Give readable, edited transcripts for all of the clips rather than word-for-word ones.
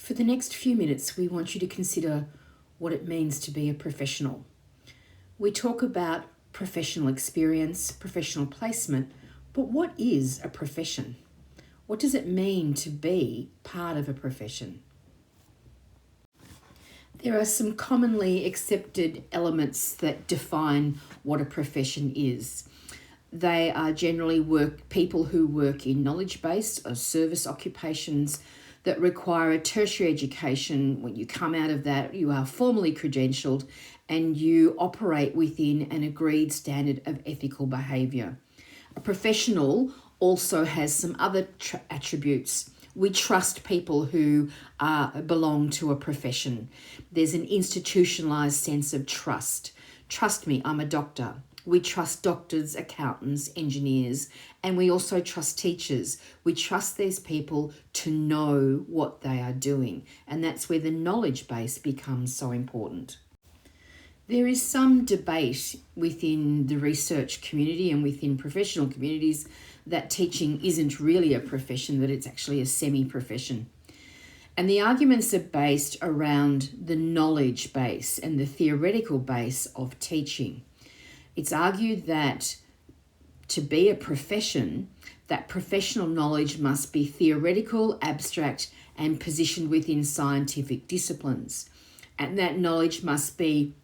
For the next few minutes, we want you to consider what it means to be a professional. We talk about professional experience, professional placement, but what is a profession? What does it mean to be part of a profession? There are some commonly accepted elements that define what a profession is. They are generally people who work in knowledge-based or service occupations that require a tertiary education. When you come out of that, you are formally credentialed and you operate within an agreed standard of ethical behaviour. A professional also has some other attributes. We trust people who belong to a profession. There's an institutionalised sense of trust. Trust me, I'm a doctor. We trust doctors, accountants, engineers, and we also trust teachers. We trust these people to know what they are doing, and that's where the knowledge base becomes so important. There is some debate within the research community and within professional communities that teaching isn't really a profession, that it's actually a semi-profession. And the arguments are based around the knowledge base and the theoretical base of teaching. It's argued that to be a profession, that professional knowledge must be theoretical, abstract, and positioned within scientific disciplines. And that knowledge must be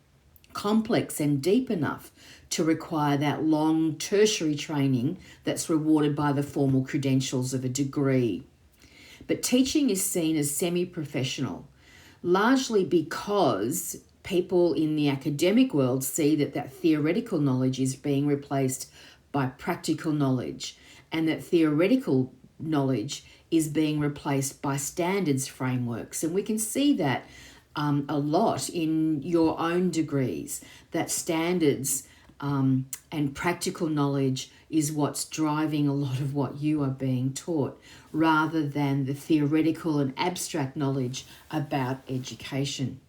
complex and deep enough to require that long tertiary training that's rewarded by the formal credentials of a degree. But teaching is seen as semi-professional, largely because people in the academic world see that theoretical knowledge is being replaced by practical knowledge, and that theoretical knowledge is being replaced by standards frameworks. And we can see that a lot in your own degrees, that standards and practical knowledge is what's driving a lot of what you are being taught, rather than the theoretical and abstract knowledge about education.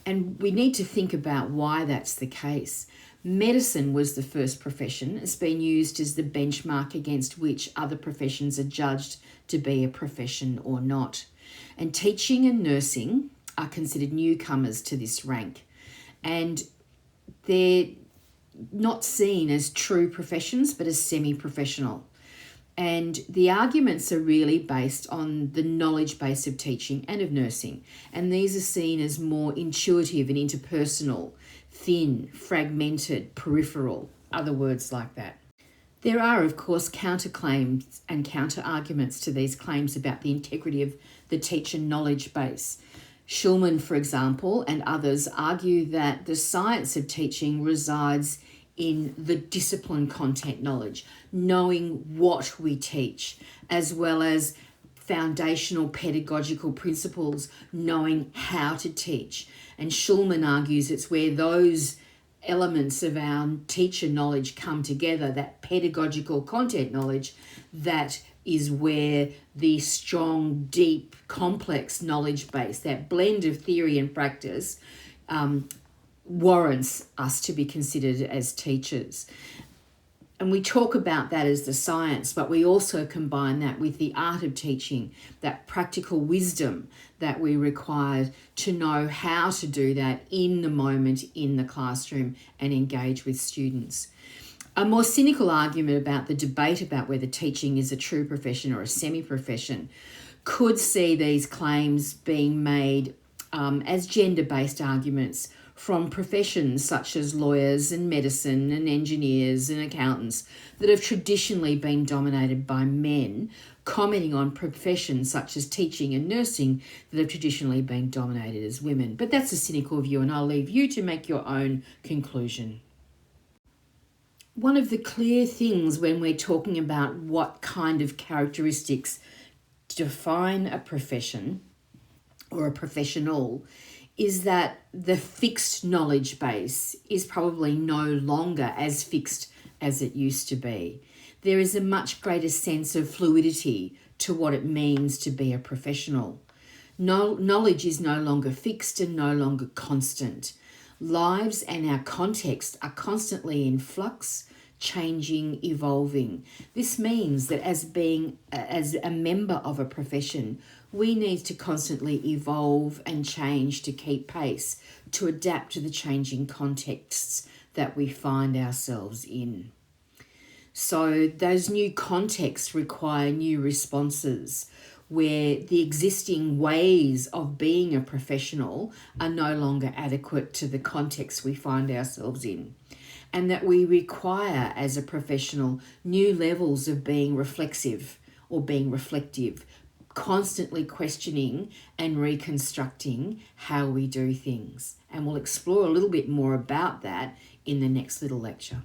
And we need to think about why that's the case. Medicine was the first profession. It's been used as the benchmark against which other professions are judged to be a profession or not. And teaching and nursing are considered newcomers to this rank. And they're not seen as true professions, but as semi-professional. And the arguments are really based on the knowledge base of teaching and of nursing. And these are seen as more intuitive and interpersonal, thin, fragmented, peripheral, other words like that. There are, of course, counterclaims and counter-arguments to these claims about the integrity of the teacher knowledge base. Schulman, for example, and others argue that the science of teaching resides in the discipline content knowledge, knowing what we teach, as well as foundational pedagogical principles, knowing how to teach. And Schulman argues it's where those elements of our teacher knowledge come together, that pedagogical content knowledge, that is where the strong, deep, complex knowledge base, that blend of theory and practice, warrants us to be considered as teachers. And we talk about that as the science, but we also combine that with the art of teaching, that practical wisdom that we require to know how to do that in the moment, in the classroom, and engage with students. A more cynical argument about the debate about whether teaching is a true profession or a semi-profession could see these claims being made as gender-based arguments from professions such as lawyers and medicine and engineers and accountants that have traditionally been dominated by men, commenting on professions such as teaching and nursing that have traditionally been dominated as women. But that's a cynical view, and I'll leave you to make your own conclusion. One of the clear things when we're talking about what kind of characteristics define a profession or a professional is that the fixed knowledge base is probably no longer as fixed as it used to be. There is a much greater sense of fluidity to what it means to be a professional. Knowledge is no longer fixed and no longer constant. Lives and our context are constantly in flux, changing, evolving. This means that as a member of a profession, we need to constantly evolve and change to keep pace, to adapt to the changing contexts that we find ourselves in. So those new contexts require new responses, where the existing ways of being a professional are no longer adequate to the context we find ourselves in, and that we require as a professional new levels of being reflexive or being reflective, constantly questioning and reconstructing how we do things. And we'll explore a little bit more about that in the next little lecture.